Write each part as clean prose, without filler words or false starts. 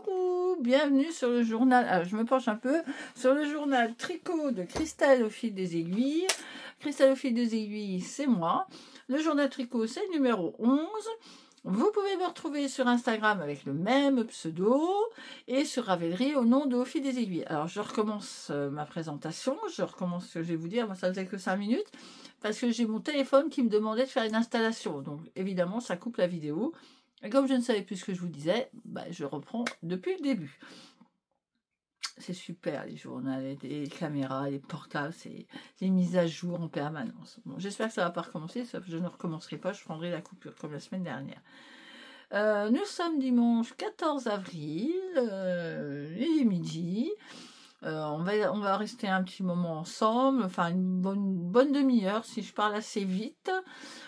Coucou, bienvenue sur le journal, alors je me penche un peu, sur le journal tricot de Cristal au fil des aiguilles. Cristal au fil des aiguilles, c'est moi. Le journal tricot, c'est le numéro 11. Vous pouvez me retrouver sur Instagram avec le même pseudo et sur Ravelry au nom de Au fil des aiguilles. Alors je recommence ma présentation, je recommence ce que je vais vous dire, moi ça faisait que 5 minutes, parce que j'ai mon téléphone qui me demandait de faire une installation. Donc évidemment ça coupe la vidéo. Et comme je ne savais plus ce que je vous disais, je reprends depuis le début. C'est super les journaux, les caméras, les portables, c'est les mises à jour en permanence. Bon, j'espère que ça ne va pas recommencer, je ne recommencerai pas, je prendrai la coupure comme la semaine dernière. Nous sommes dimanche 14 avril, il est midi. On va rester un petit moment ensemble, enfin une bonne demi-heure si je parle assez vite,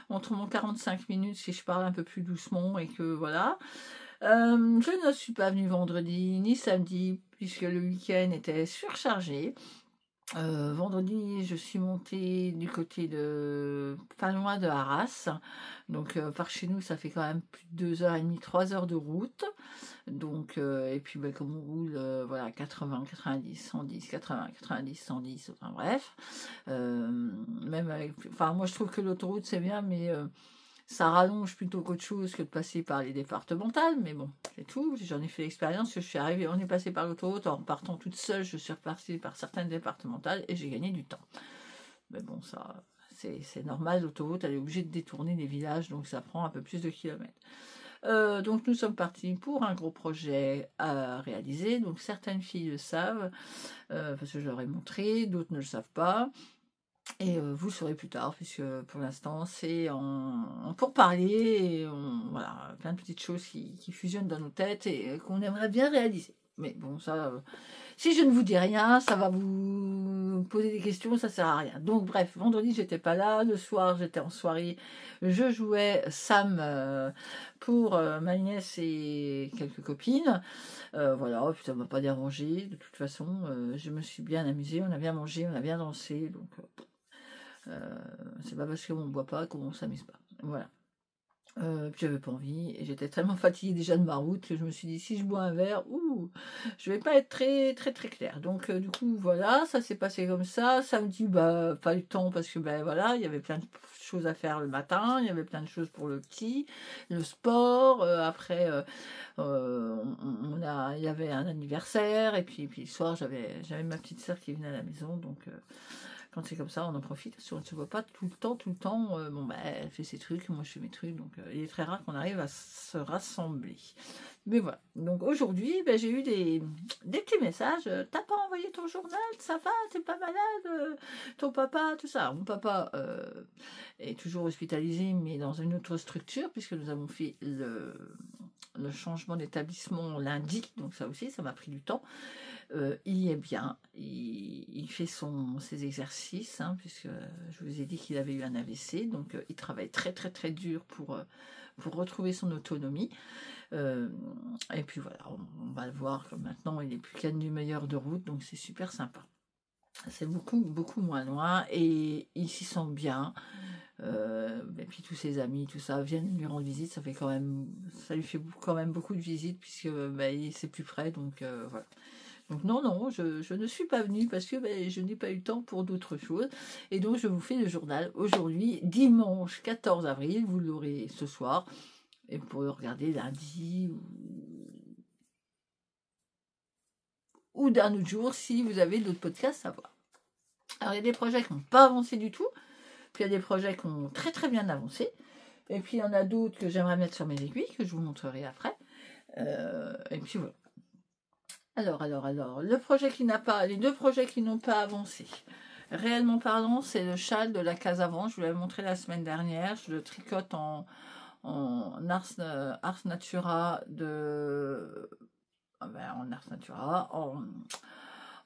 autrement 45 minutes si je parle un peu plus doucement et que voilà. Je ne suis pas venue vendredi ni samedi puisque le week-end était surchargé. Vendredi, je suis montée du côté de pas loin de Arras. Donc par chez nous, ça fait quand même plus de 2h30, 3 heures de route. Donc et puis comme on roule voilà 80, 90, 110, 80, 90, 110, enfin bref. Même avec, enfin moi je trouve que l'autoroute c'est bien, mais ça rallonge plutôt qu'autre chose que de passer par les départementales, mais bon, c'est tout. J'en ai fait l'expérience, que je suis arrivée, on est passé par l'autoroute, en partant toute seule, je suis repartie par certaines départementales et j'ai gagné du temps. Mais bon, ça, c'est normal, l'autoroute, elle est obligée de détourner des villages, donc ça prend un peu plus de kilomètres. Donc nous sommes partis pour un gros projet à réaliser, donc certaines filles le savent, parce que je leur ai montré, d'autres ne le savent pas. Et vous le saurez plus tard, puisque pour l'instant, c'est en pourparlers, et voilà, plein de petites choses qui fusionnent dans nos têtes et qu'on aimerait bien réaliser. Mais bon, ça, si je ne vous dis rien, ça va vous poser des questions, ça sert à rien. Donc bref, vendredi, j'étais pas là, le soir, j'étais en soirée, je jouais Sam pour ma nièce et quelques copines. Voilà, puis ça m'a pas dérangé, de toute façon, je me suis bien amusée, on a bien mangé, on a bien dansé, donc... c'est pas parce qu'on ne boit pas qu'on s'amuse pas. Voilà. Puis j'avais pas envie et j'étais tellement fatiguée déjà de ma route que je me suis dit si je bois un verre, je vais pas être très très très claire. Donc du coup voilà, ça s'est passé comme ça. Samedi, pas eu le temps parce que voilà, il y avait plein de choses à faire le matin, il y avait plein de choses pour le petit, le sport. Après, il y avait un anniversaire et puis le soir j'avais ma petite sœur qui venait à la maison, donc. Quand c'est comme ça, on en profite, parce qu'on ne se voit pas tout le temps. Elle fait ses trucs, moi je fais mes trucs, donc il est très rare qu'on arrive à se rassembler. Mais voilà, donc aujourd'hui, j'ai eu des petits messages. T'as pas envoyé ton journal, ça va, t'es pas malade, ton papa, tout ça. Alors, mon papa est toujours hospitalisé, mais dans une autre structure, puisque nous avons fait le changement d'établissement lundi, donc ça aussi, ça m'a pris du temps. Il y est bien, il fait ses exercices, puisque je vous ai dit qu'il avait eu un AVC, donc il travaille très très très dur pour retrouver son autonomie. Et puis voilà, on va le voir, comme maintenant il est plus qu'à du meilleur de route, donc c'est super sympa. C'est beaucoup beaucoup moins loin et il s'y sent bien. Et puis tous ses amis, tout ça, viennent lui rendre visite, ça lui fait quand même beaucoup de visites puisque c'est plus près, donc voilà. Donc non, je ne suis pas venue parce que je n'ai pas eu le temps pour d'autres choses. Et donc je vous fais le journal aujourd'hui, dimanche 14 avril, vous l'aurez ce soir. Et vous pourrez regarder lundi ou d'un autre jour si vous avez d'autres podcasts à voir. Alors il y a des projets qui n'ont pas avancé du tout. Puis il y a des projets qui ont très très bien avancé. Et puis il y en a d'autres que j'aimerais mettre sur mes aiguilles, que je vous montrerai après. Et puis voilà. Alors, les deux projets qui n'ont pas avancé. Réellement parlant, c'est le châle de la case avant. Je vous l'avais montré la semaine dernière. Je le tricote en Ars Natura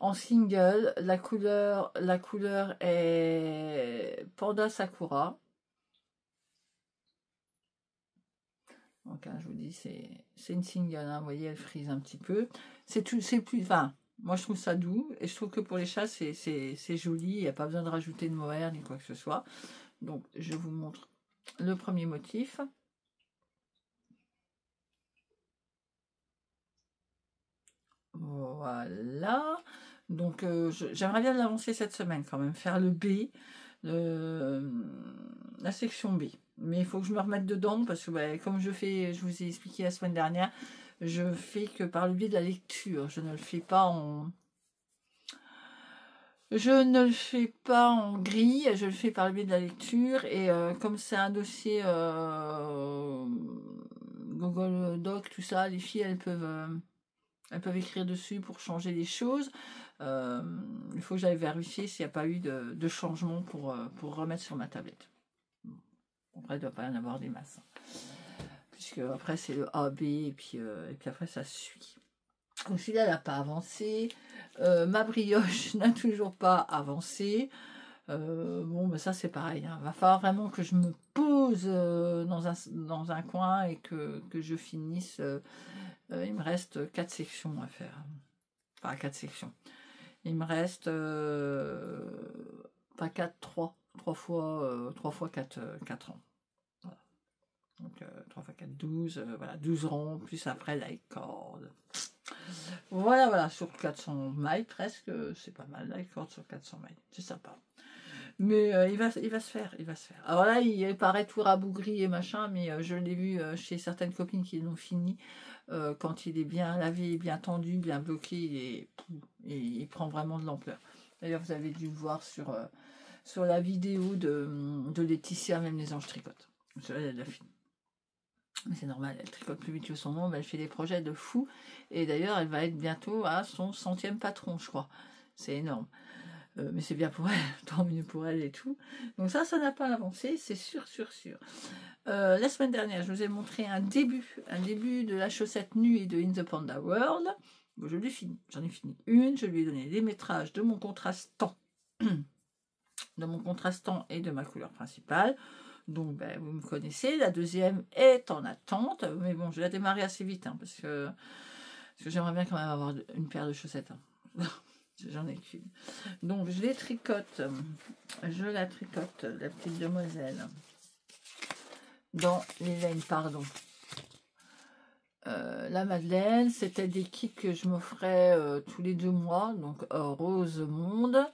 en single. La couleur est Panda Sakura. Donc je vous dis, c'est une single, vous voyez, elle frise un petit peu. Moi je trouve ça doux, et je trouve que pour les chats, c'est joli, il n'y a pas besoin de rajouter de mohair ni quoi que ce soit. Donc je vous montre le premier motif. Voilà. Donc, j'aimerais bien l'avancer cette semaine quand même, faire le B, la section B. Mais il faut que je me remette dedans parce que, ouais, comme je vous ai expliqué la semaine dernière, je fais que par le biais de la lecture. Je ne le fais pas en grille, je le fais par le biais de la lecture. Et comme c'est un dossier Google Doc, tout ça, les filles, elles peuvent écrire dessus pour changer les choses. Il faut que j'aille vérifier s'il n'y a pas eu de changement pour remettre sur ma tablette. Après, il ne doit pas y en avoir des masses. Puisque après, c'est le A, B, et puis après, ça suit. Donc, celui-là, elle n'a pas avancé. Ma brioche n'a toujours pas avancé. Bon, ben ça, c'est pareil. Il va falloir vraiment que je me pose dans un coin et que je finisse. Il me reste 4 sections à faire. Enfin, 4 sections. Il me reste pas 4, 3. 3 fois 4 ans. Voilà. Donc 3 fois 4, 12. Voilà, 12 ronds, plus après la corde. Voilà, sur 400 mailles presque. C'est pas mal, la corde sur 400 mailles. C'est sympa. Mais il va se faire. Alors là, il paraît tout rabougri et machin, mais je l'ai vu chez certaines copines qui l'ont fini. Quand il est bien lavé, bien tendu, bien bloqué, il prend vraiment de l'ampleur. D'ailleurs, vous avez dû le voir sur la vidéo de Laetitia, même les anges tricotent. Elle l'a fini. Mais c'est normal, elle tricote plus vite que son nom, elle fait des projets de fou. Et d'ailleurs, elle va être bientôt à son 100e patron, je crois. C'est énorme. Mais c'est bien pour elle, tant mieux pour elle et tout. Donc ça n'a pas avancé, c'est sûr. La semaine dernière, je vous ai montré un début de la chaussette nue et de In the Panda World. Bon, j'en ai fini une, je lui ai donné les métrages de mon contrastant, et de ma couleur principale. Donc, vous me connaissez. La deuxième est en attente, mais bon, je vais la démarrer assez vite, parce que j'aimerais bien quand même avoir une paire de chaussettes. J'en ai qu'une. Donc, je la tricote, la petite demoiselle, dans les laines, pardon. La Madeleine, c'était des kits que je m'offrais tous les 2 mois, donc Rose Monde,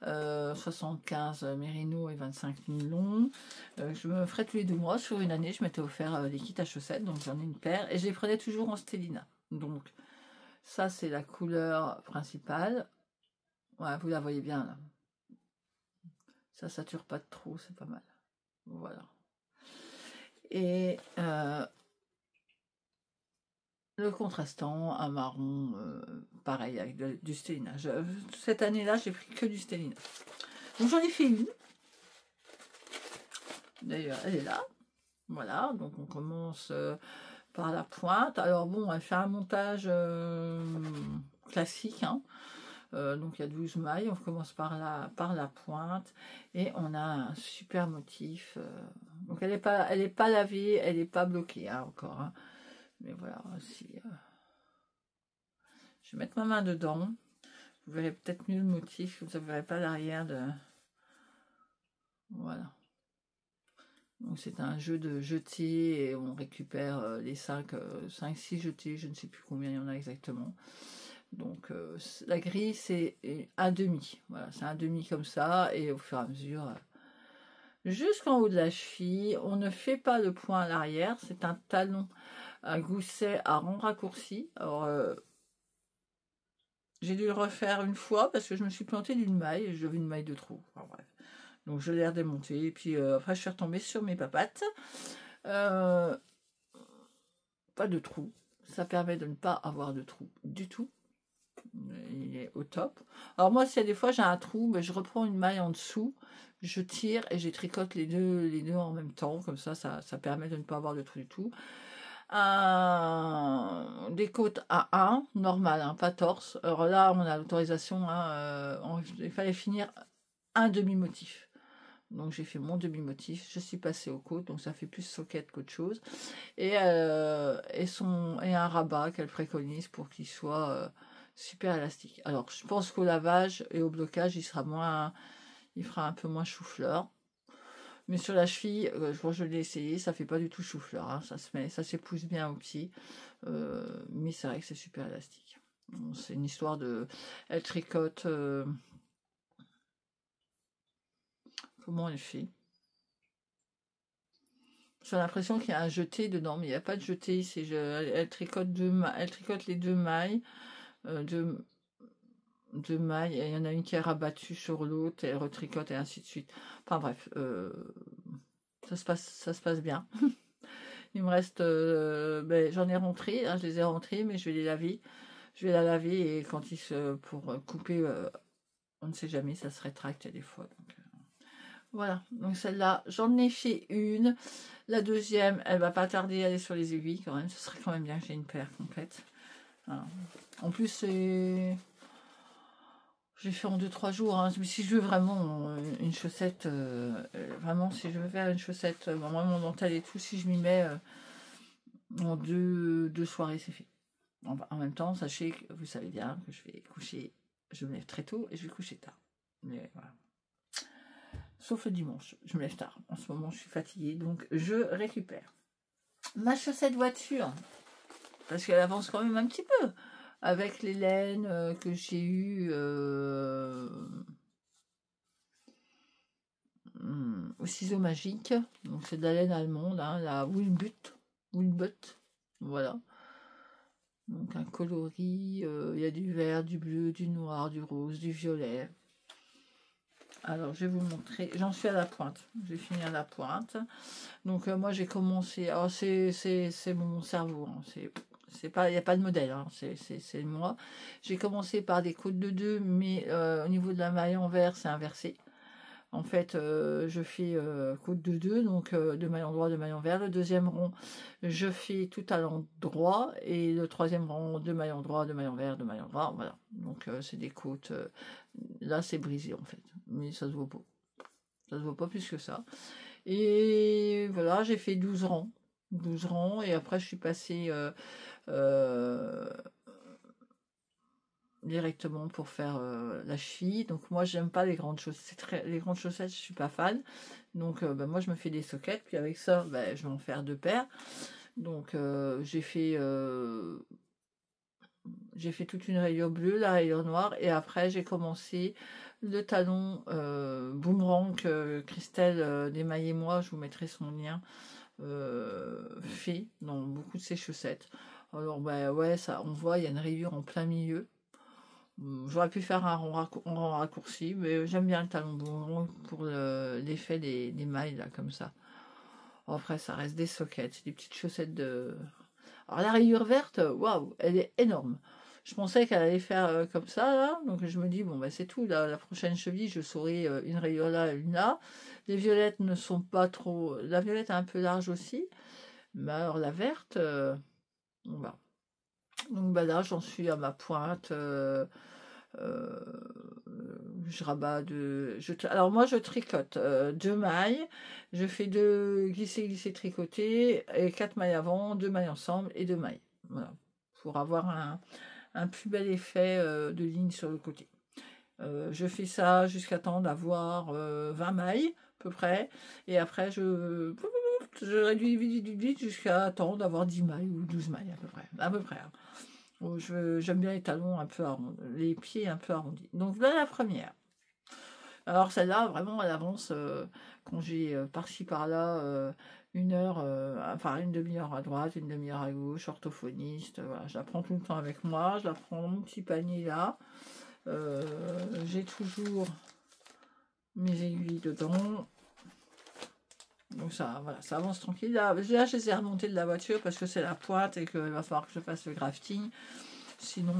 75 mérino et 25 nylon. Je me ferais tous les 2 mois. Sur une année, je m'étais offert des kits à chaussettes, donc j'en ai une paire, et je les prenais toujours en Stélina. Donc, ça, c'est la couleur principale. Ouais, vous la voyez bien, là. Ça sature pas trop, c'est pas mal. Voilà. Et le contrastant, un marron, pareil, avec du stélina. Cette année-là, j'ai pris que du stélina. Donc j'en ai fait une. D'ailleurs, elle est là. Voilà, donc on commence par la pointe. Alors bon, elle fait un montage classique, donc il y a 12 mailles, on commence par la pointe et on a un super motif. Donc elle n'est pas lavée, elle n'est pas bloquée encore. Mais voilà, si je vais mettre ma main dedans, vous verrez peut-être mieux le motif, vous ne verrez pas l'arrière de. Voilà. Donc c'est un jeu de jetés et on récupère les 5-6 jetés, je ne sais plus combien il y en a exactement. Donc la grille c'est un demi, voilà, c'est un demi comme ça, et au fur et à mesure, jusqu'en haut de la cheville, on ne fait pas le point à l'arrière, c'est un talon, un gousset à rond raccourci. Alors j'ai dû le refaire une fois parce que je me suis plantée d'une maille, et j'avais une maille de trop, enfin, bref. Donc je l'ai redémonté, et puis après je suis retombée sur mes papates. Pas de trou, ça permet de ne pas avoir de trou du tout. Il est au top. Alors moi, si des fois j'ai un trou, je reprends une maille en dessous, je tire et je tricote les deux en même temps, comme ça permet de ne pas avoir de trou du tout. Des côtes à 1, normal, pas torse. Alors là, on a l'autorisation, il fallait finir un demi-motif. Donc j'ai fait mon demi-motif, je suis passée aux côtes, donc ça fait plus soquette qu'autre chose. Et un rabat qu'elle préconise pour qu'il soit super élastique. Alors je pense qu'au lavage et au blocage, il fera un peu moins chou-fleur. Mais sur la cheville, je l'ai essayé, ça fait pas du tout chou-fleur, ça s'épouse bien au pied. Mais c'est vrai que c'est super élastique. C'est une histoire de... Elle tricote... comment elle fait? J'ai l'impression qu'il y a un jeté dedans, mais il n'y a pas de jeté. Elle tricote elle tricote les deux mailles. Deux mailles, et il y en a une qui est rabattue sur l'autre, elle retricote et ainsi de suite. Enfin bref, ça se passe bien. Il me reste, j'en ai rentré, hein, je les ai rentrés, mais je vais les laver. Je vais la laver et quand pour couper, on ne sait jamais, ça se rétracte des fois. Donc, voilà, donc celle-là, j'en ai fait une. La deuxième, elle va pas tarder à aller sur les aiguilles quand même. Ce serait quand même bien que j'ai une paire complète. Voilà. En plus, c'est... J'ai fait en 2-3 jours. Hein. Si je veux vraiment une chaussette, vraiment, si je veux faire une chaussette, vraiment dentelle et tout, si je m'y mets en deux soirées, c'est fait. En même temps, sachez que vous savez bien que je vais coucher, je me lève très tôt et je vais coucher tard. Mais voilà. Sauf le dimanche, je me lève tard. En ce moment, je suis fatiguée, donc je récupère. Ma chaussette voiture, parce qu'elle avance quand même un petit peu. Avec les laines que j'ai eues au ciseau magique. Donc c'est de la laine allemande, hein, la Wilbutt. Voilà. Donc un coloris, il y a du vert, du bleu, du noir, du rose, du violet. Alors, je vais vous montrer. J'en suis à la pointe. Je vais finir la pointe. Donc, moi, j'ai commencé... Alors, c'est mon cerveau. Hein. C'est pas, il n'y a pas de modèle. Hein. C'est moi. J'ai commencé par des côtes de 2, mais au niveau de la maille envers, c'est inversé. En fait, je fais côte de 2, donc de maille endroit, de maille envers. Le deuxième rond, je fais tout à l'endroit. Et le troisième rond, de maille endroit, de maille envers, de maille endroit. Voilà. Donc, c'est des côtes... là, c'est brisé, en fait. Mais ça se voit pas. Ça se voit pas plus que ça. Et voilà, j'ai fait 12 rangs. 12 rangs. Et après, je suis passée... directement pour faire la cheville. Donc moi j'aime pas les grandes chaussettes. Les grandes chaussettes, je suis pas fan. Donc moi je me fais des sockets. Puis avec ça, je vais en faire 2 paires. Donc j'ai fait toute une rayure bleue, la rayure noire. Et après j'ai commencé le talon boomerang que Christelle d'Émaille et moi, je vous mettrai son lien, fait dans beaucoup de ses chaussettes. Alors ouais, ça on voit, il y a une rayure en plein milieu. J'aurais pu faire un rond raccourci, mais j'aime bien le talon boomerang pour l'effet des mailles là comme ça. Après ça reste des sockets, des petites chaussettes de... Alors la rayure verte, waouh, elle est énorme. Je pensais qu'elle allait faire comme ça là, donc je me dis bon c'est tout, la prochaine cheville je saurai une rayure là, une là. Les violettes ne sont pas trop... La violette est un peu large aussi, mais alors la verte, on va. Donc là j'en suis à ma pointe. Je rabats alors moi je tricote 2 mailles, je fais 2 glisser tricoter et 4 mailles avant, 2 mailles ensemble et 2 mailles, voilà, pour avoir un plus bel effet de ligne sur le côté. Je fais ça jusqu'à temps d'avoir 20 mailles à peu près, et après je réduis vite jusqu'à temps d'avoir 10 mailles ou 12 mailles à peu près. J'aime bien les talons un peu arrondis, les pieds un peu arrondis. Donc voilà la première. Alors celle-là, vraiment, elle avance quand j'ai par-ci par-là une heure, enfin une demi-heure à droite, une demi-heure à gauche, orthophoniste. Voilà, je la prends tout le temps avec moi. Je la prends dans mon petit panier là. J'ai toujours mes aiguilles dedans. Donc ça, voilà, ça avance tranquille. Là, je les ai remontées de la voiture parce que c'est la pointe et qu'il va falloir que je fasse le grafting. Sinon,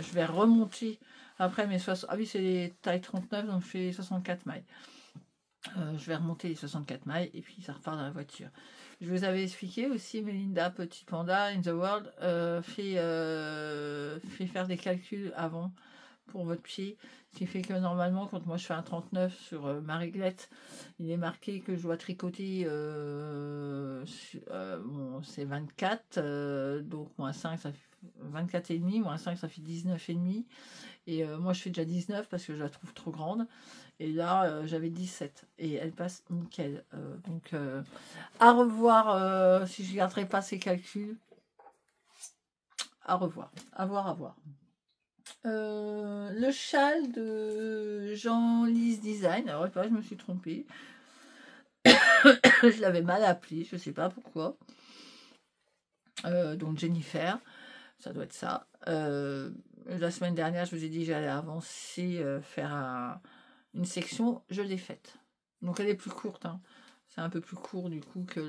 je vais remonter après mes 60... Ah oui, c'est les tailles 39, donc je fais 64 mailles. Je vais remonter les 64 mailles et puis ça repart dans la voiture. Je vous avais expliqué aussi, Melinda, Petit Panda, In The World, fait faire des calculs avant pour votre pied, ce qui fait que normalement quand moi je fais un 39 sur ma réglette, il est marqué que je dois tricoter c'est 24, donc moins 5 ça fait 24 et demi, moins 5 ça fait 19 et demi, et moi je fais déjà 19 parce que je la trouve trop grande, et là j'avais 17 et elle passe nickel, donc à revoir si je garderai pas ces calculs, à revoir, à voir. Le châle de Jean-Lise Design. Alors, je me suis trompée. Je l'avais mal appelé, je sais pas pourquoi. Donc Jennifer, ça doit être ça. La semaine dernière, je vous ai dit que j'allais avancer, faire une section, je l'ai faite. Donc elle est plus courte, hein. C'est un peu plus court du coup que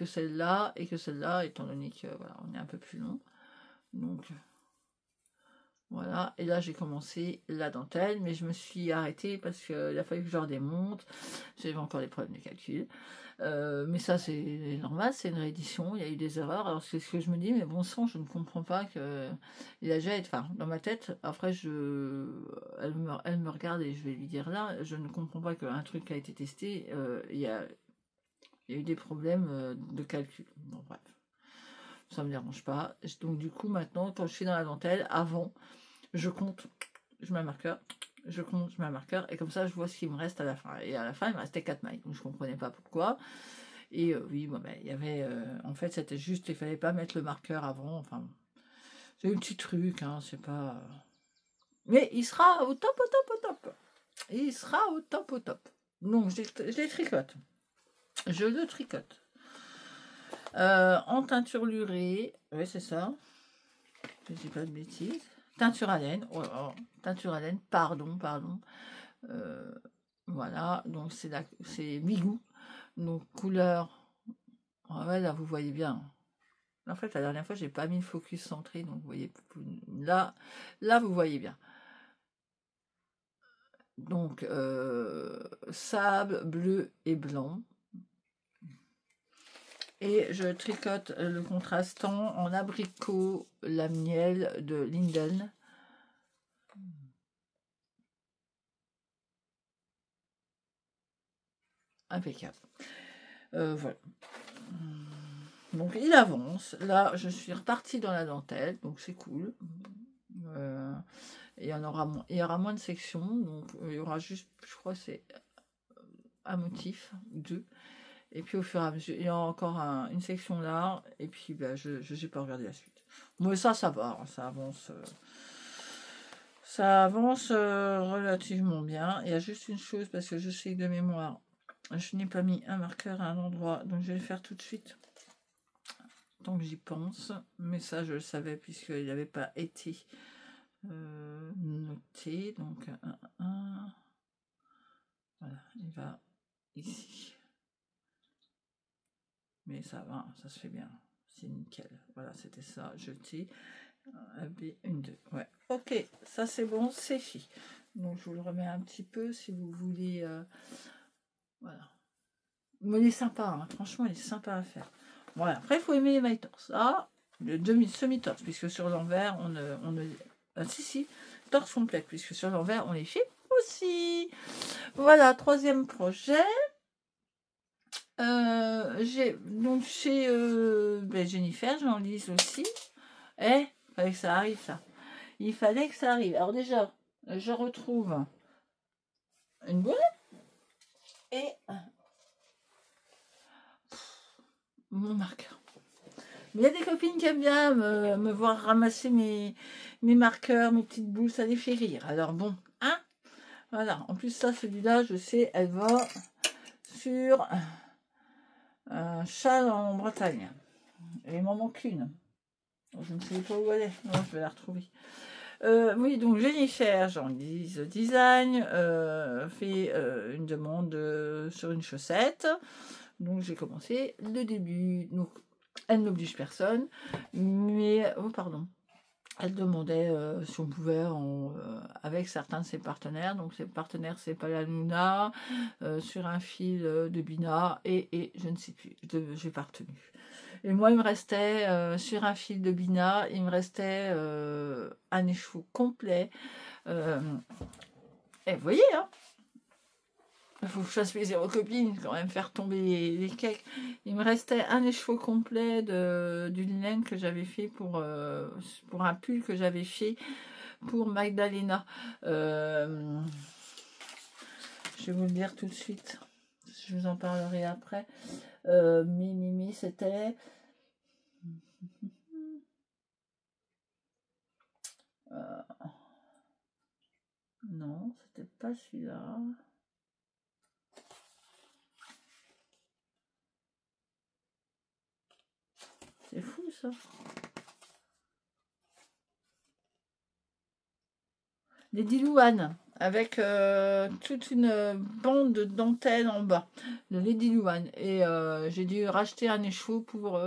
celle-là, et que celle-là, étant donné que voilà, on est un peu plus long. Donc voilà, et là j'ai commencé la dentelle, mais je me suis arrêtée parce qu'il a fallu que je redémonte. J'avais encore des problèmes de calcul. Mais ça c'est normal, c'est une réédition, il y a eu des erreurs. Alors c'est ce que je me dis, mais bon sang, je ne comprends pas que il a déjà été, enfin dans ma tête, après elle me regarde et je vais lui dire là, je ne comprends pas qu'un truc qui a été testé, il y a eu des problèmes de calcul. Bon bref, ça me dérange pas. Donc du coup maintenant, quand je suis dans la dentelle, avant, je compte, je mets un marqueur, je compte, je mets un marqueur, et comme ça je vois ce qu'il me reste à la fin. Et à la fin il me restait 4 mailles, donc je comprenais pas pourquoi. Et oui, bon, ben, il y avait, en fait c'était juste, il fallait pas mettre le marqueur avant, enfin, c'est un petit truc, hein, c'est pas... Mais il sera au top, au top, au top. Il sera au top, au top. Donc je les tricote. Je le tricote. En teinture lurée, oui c'est ça, je dis pas de bêtises. Teinture à laine, oh, teinture à laine, pardon. Voilà, donc c'est Bigou. Donc couleur, ouais, là vous voyez bien. En fait, la dernière fois, j'ai pas mis le focus centré, donc vous voyez, là vous voyez bien. Donc sable, bleu et blanc. Et je tricote le contrastant en abricot, la miel de Linden. Impeccable. Voilà. Donc il avance. Là, je suis repartie dans la dentelle, donc c'est cool. Il y aura moins de sections, donc il y aura juste, je crois, c'est un motif, 2. Et puis au fur et à mesure, il y a encore une section là, et puis ben, je n'ai pas regardé la suite. Mais ça va, hein, ça avance. Ça avance relativement bien. Il y a juste une chose, parce que je sais que de mémoire, je n'ai pas mis un marqueur à un endroit, donc je vais le faire tout de suite. Tant que j'y pense. Mais ça, je le savais, puisqu'il n'avait pas été noté. Donc, voilà, il va ici. Mais ça va, ça se fait bien. C'est nickel. Voilà, c'était ça, jeté. AB1, 2. Ouais, ok, ça c'est bon, c'est fait. Donc je vous le remets un petit peu si vous voulez. Voilà. Mais il est sympa, hein. Franchement, il est sympa à faire. Voilà, après il faut aimer les mailles torse. Ah, le semi-torse, puisque sur l'envers, on ne. Ah, si, torse complet, puisque sur l'envers, on les fait aussi. Voilà, troisième projet. J'ai donc chez Jennifer, j'en lise aussi. Il fallait que ça arrive, ça. Il fallait que ça arrive. Alors déjà, je retrouve une boule et mon marqueur. Mais il y a des copines qui aiment bien me voir ramasser mes marqueurs, mes petites boules, ça les fait rire. Alors bon, hein, voilà. En plus, ça, celui-là, je sais, elle va sur un châle en Bretagne. Il m'en manque une. Je ne sais pas où elle est. Non, je vais la retrouver. Oui, donc Jennifer, Jean-Lise Design, fait une demande sur une chaussette. Donc j'ai commencé le début. Donc elle n'oblige personne, mais pardon. Elle demandait si on pouvait avec certains de ses partenaires. Donc ses partenaires, c'est Palaluna, sur un fil de Bina et je ne sais plus. J'ai pas retenu. Et moi, il me restait, sur un fil de Bina, il me restait un écheveau complet. Et vous voyez, hein, il faut que je fasse plaisir aux copines, quand même, faire tomber les cakes. Il me restait un écheveau complet d'une laine que j'avais fait pour un pull que j'avais fait pour Magdalena. Je vais vous le dire tout de suite. Je vous en parlerai après. C'était... Non, c'était pas celui-là. C'est fou ça. Les Dilouane, avec toute une bande de dentelle en bas. De Lady Louane. Et j'ai dû racheter un écheveau pour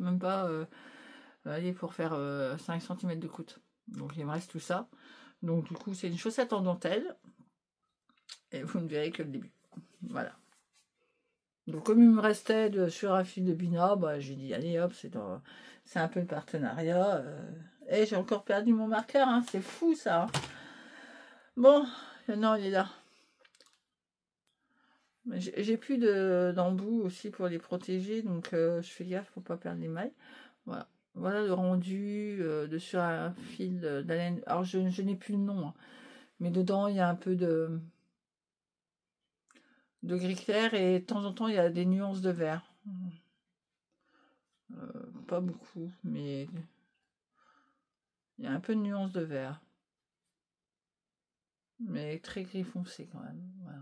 même pas aller pour faire 5 cm de coûte. Donc il me reste tout ça. Donc du coup c'est une chaussette en dentelle. Et vous ne verrez que le début. Voilà. Donc comme il me restait sur un fil de Bina, bah, j'ai dit allez hop, c'est un peu le partenariat. Et j'ai encore perdu mon marqueur, hein, c'est fou ça. Hein. Bon, non, il est là. J'ai plus d'embout aussi pour les protéger, donc je fais gaffe pour pas perdre les mailles. Voilà, voilà le rendu sur un fil d'haleine. Alors je n'ai plus le nom, hein, mais dedans il y a un peu de gris clair et de temps en temps il y a des nuances de vert. Pas beaucoup, mais il y a un peu de nuances de vert. Mais très gris foncé quand même. Voilà.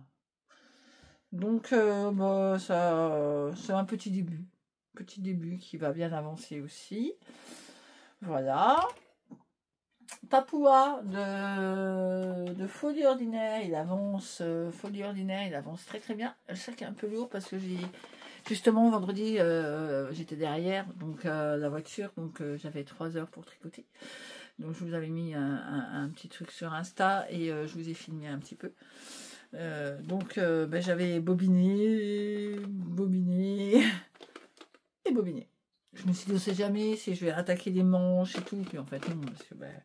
Donc bah, ça c'est un petit début. Petit début qui va bien avancer aussi. Voilà. Papoua de Folie Ordinaire, il avance très très bien. Le sac est un peu lourd parce que j'ai justement vendredi j'étais derrière donc la voiture, donc j'avais 3 heures pour tricoter. Donc je vous avais mis un petit truc sur Insta et je vous ai filmé un petit peu. Donc ben, j'avais bobiné et bobiné. Je me suis dit on sait jamais si je vais attaquer les manches et tout, puis en fait non, parce que ben,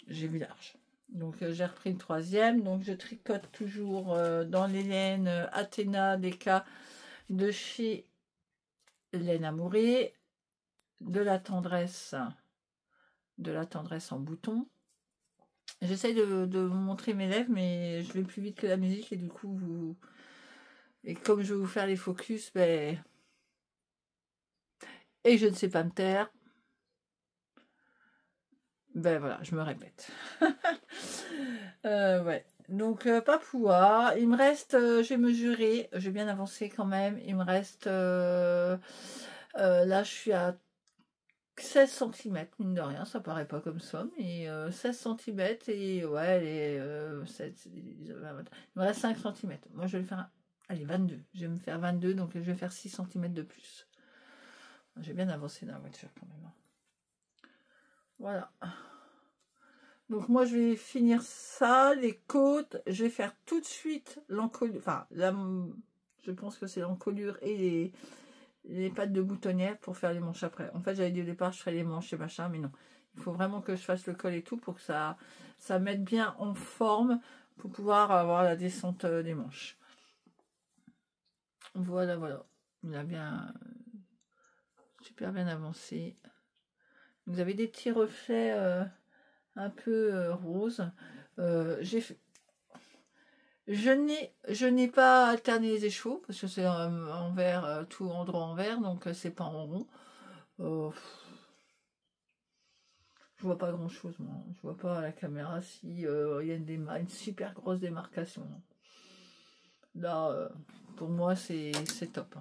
j'ai vu large. Donc j'ai repris le 3e, donc je tricote toujours dans les laines Athéna Deka de chez Laine Amourée, de la tendresse en bouton. J'essaye de vous montrer mes lèvres, mais je vais plus vite que la musique et du coup et comme je vais vous faire les focus, ben et je ne sais pas me taire. Ben voilà, je me répète. Ouais. Donc Papoua, il me reste, j'ai mesuré, j'ai bien avancé quand même. Il me reste, là je suis à 16 cm, mine de rien, ça paraît pas comme ça, mais 16 cm et ouais, il me reste 5 cm. Moi je vais le faire, allez 22, je vais me faire 22, donc je vais faire 6 cm de plus. J'ai bien avancé dans la voiture quand même. Voilà. Donc moi je vais finir ça, les côtes, je vais faire tout de suite l'encolure, enfin là, je pense que c'est l'encolure et les pattes de boutonnière pour faire les manches après. En fait j'avais dit au départ je ferais les manches et machin, mais non. Il faut vraiment que je fasse le col et tout pour que ça mette bien en forme pour pouvoir avoir la descente des manches. Voilà, voilà. Il a bien super bien avancé. Vous avez des petits reflets un peu rose. Je n'ai pas alterné les écheveaux parce que c'est en vert, tout en droit en vert, donc c'est pas en rond. Je vois pas grand chose, moi. Je vois pas à la caméra si il y a une super grosse démarcation. Là, pour moi, c'est top.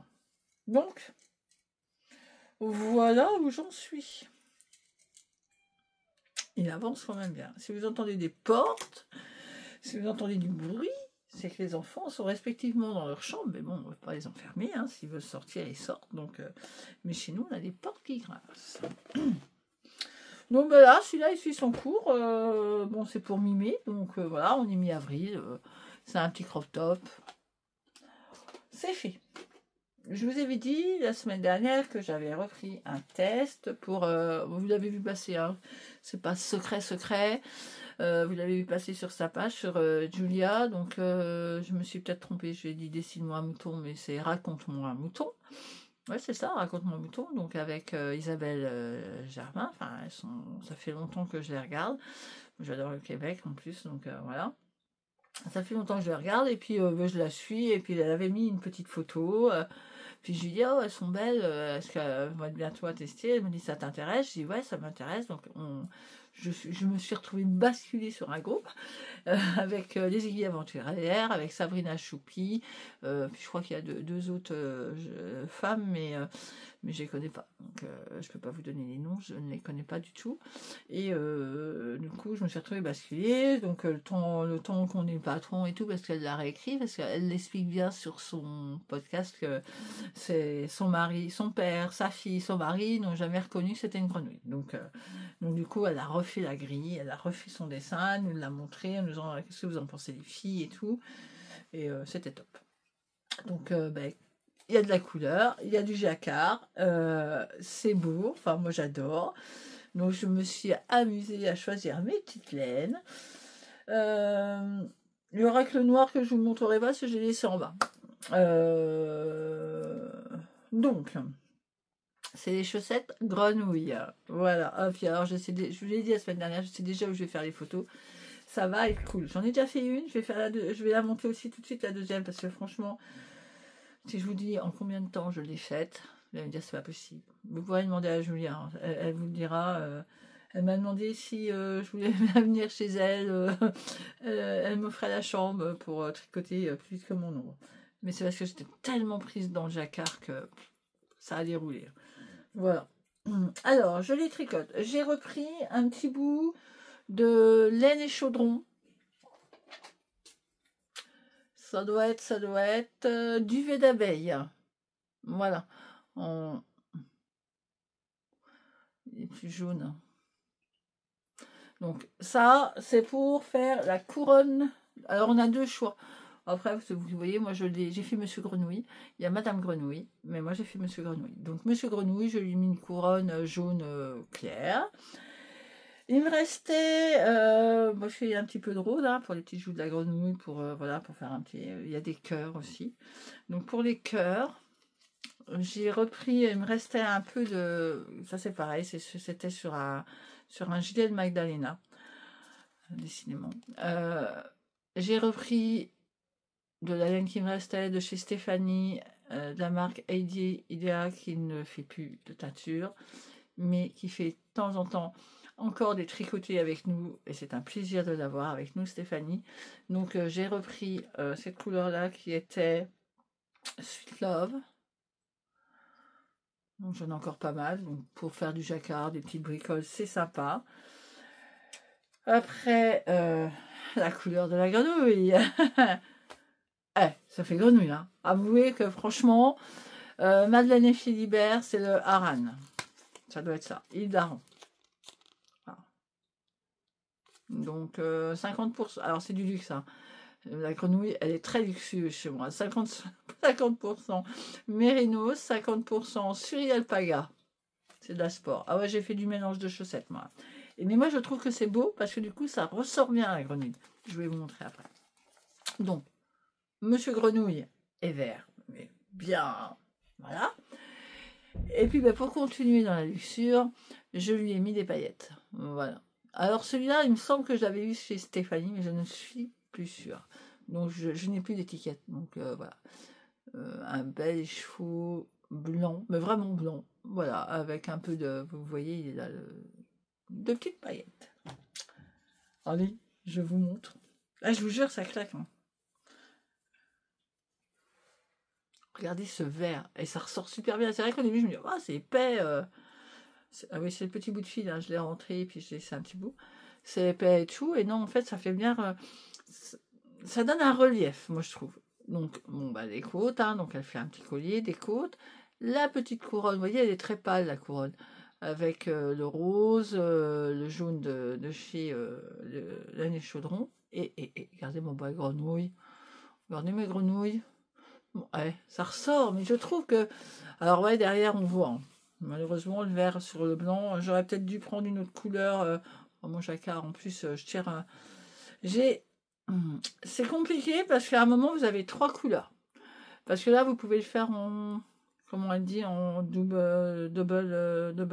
Donc, voilà où j'en suis. Il avance quand même bien. Si vous entendez des portes, si vous entendez du bruit, c'est que les enfants sont respectivement dans leur chambre, mais bon, on ne va pas les enfermer, hein. S'ils veulent sortir, ils sortent. Donc, mais chez nous, on a des portes qui grincent. Donc ben là, celui-là, il suit son cours. Bon, c'est pour mi-mai, donc voilà, on est mi-avril. C'est un petit crop top. C'est fait. Je vous avais dit la semaine dernière que j'avais repris un test pour... vous l'avez vu passer, hein. C'est pas secret. Vous l'avez vu passer sur sa page, sur Julia. Donc, je me suis peut-être trompée. Je lui ai dit dessine-moi un mouton, mais c'est raconte-moi un mouton. Ouais, c'est ça, raconte-moi un mouton. Donc, avec Isabelle Germain. Enfin, ça fait longtemps que je les regarde. J'adore le Québec en plus, donc voilà. Ça fait longtemps que je les regarde et puis je la suis. Et puis, elle avait mis une petite photo. Puis je lui dis, oh, elles sont belles, est-ce qu'elles vont être bientôt à tester? Elle me dit, ça t'intéresse? Je dis, ouais, ça m'intéresse. Donc je me suis retrouvée basculée sur un groupe avec les aiguilles aventurières, avec Sabrina Choupi, puis je crois qu'il y a deux autres femmes, mais je les connais pas, donc je peux pas vous donner les noms, je ne les connais pas du tout. Et du coup, je me suis retrouvée basculée, donc le temps qu'on est patron et tout, parce qu'elle l'a réécrit, parce qu'elle l'explique bien sur son podcast que c'est son mari, son père, sa fille, son mari n'ont jamais reconnu que c'était une grenouille. Donc du coup, elle a refait la grille, elle a refait son dessin, elle nous l'a montré, en nous disant qu'est-ce que vous en pensez les filles et tout, et c'était top. Donc il y a de la couleur, il y a du jacquard, c'est beau, enfin moi j'adore. Donc je me suis amusée à choisir mes petites laines. L'oracle noir que je vous montrerai pas, parce que j'ai laissé en bas. Donc, c'est les chaussettes grenouilles. Voilà. Ah, puis alors je vous l'ai dit la semaine dernière, je sais déjà où je vais faire les photos. Ça va être cool. J'en ai déjà fait une, je vais la monter aussi tout de suite la deuxième, parce que franchement, si je vous dis en combien de temps je l'ai faite, vous allez me dire c'est pas possible. Vous pourrez demander à Julia, hein. Elle vous le dira. Elle m'a demandé si je voulais venir chez elle. Elle m'offrait la chambre pour tricoter plus vite que mon ombre. Mais c'est parce que j'étais tellement prise dans le jacquard que ça allait rouler. Voilà. Alors, je les tricote. J'ai repris un petit bout de laine et chaudron. Ça doit être duvet d'abeille. Voilà. Il est plus jaune. Donc ça, c'est pour faire la couronne. Alors on a deux choix. Après, vous voyez, moi j'ai fait Monsieur Grenouille. Il y a Madame Grenouille, mais moi j'ai fait Monsieur Grenouille. Donc Monsieur Grenouille, je lui ai mis une couronne jaune claire. Il me restait, moi je fais un petit peu de rose hein, pour les petits joues de la grenouille, voilà, pour faire un petit. Il y a des cœurs aussi. Donc pour les cœurs, j'ai repris. Il me restait un peu de. Ça c'est pareil, c'était sur un gilet de Magdalena, décidément. J'ai repris de la laine qui me restait de chez Stéphanie, de la marque Heidi Idea, qui ne fait plus de teinture, mais qui fait de temps en temps encore des tricotés avec nous, et c'est un plaisir de l'avoir avec nous, Stéphanie. Donc j'ai repris cette couleur-là qui était Sweet Love. Donc j'en ai encore pas mal, donc pour faire du jacquard, des petites bricoles, c'est sympa. Après, la couleur de la grenouille. Ça fait grenouille, hein. Avouez que franchement, Madeleine et Philibert, c'est le Haran. Ça doit être ça, Île d'Aran. Voilà. Donc 50%, alors c'est du luxe, hein. La grenouille, elle est très luxueuse chez moi. 50% Mérinos, 50% Suri Alpaga. C'est de la sport. Ah ouais, j'ai fait du mélange de chaussettes, moi. Mais moi, je trouve que c'est beau parce que du coup, ça ressort bien la grenouille. Je vais vous montrer après. Donc, Monsieur Grenouille est vert, mais bien, voilà. Et puis, pour continuer dans la luxure, je lui ai mis des paillettes. Voilà. Alors, celui-là, il me semble que je l'avais eu chez Stéphanie, mais je ne suis plus sûre. Donc, je n'ai plus d'étiquette. Donc, voilà. Un beige faux blanc, mais vraiment blanc. Voilà, avec un peu de... Vous voyez, il est là, de petites paillettes. Allez, je vous montre. Là, je vous jure, ça claque. Hein. Regardez ce vert. Et ça ressort super bien. C'est vrai qu'au début, je me dis, ah, c'est épais. Ah oui, c'est le petit bout de fil. Hein. Je l'ai rentré, puis j'ai laissé un petit bout. C'est épais et tout. Et non, en fait, ça fait bien... ça donne un relief, moi, je trouve. Donc, bon, les côtes. Hein, donc, elle fait un petit collier, des côtes. La petite couronne, vous voyez, elle est très pâle, la couronne. Avec le rose, le jaune de chez l'année chaudron. Et regardez mon bois grenouille. Regardez mes grenouilles. Bon, ouais, ça ressort, mais je trouve que... Alors ouais, derrière, on voit. Hein. Malheureusement, le vert sur le blanc. J'aurais peut-être dû prendre une autre couleur. Mon jacquard, en plus, je tire... C'est compliqué parce qu'à un moment, vous avez 3 couleurs. Parce que là, vous pouvez le faire en... Comment elle dit, en double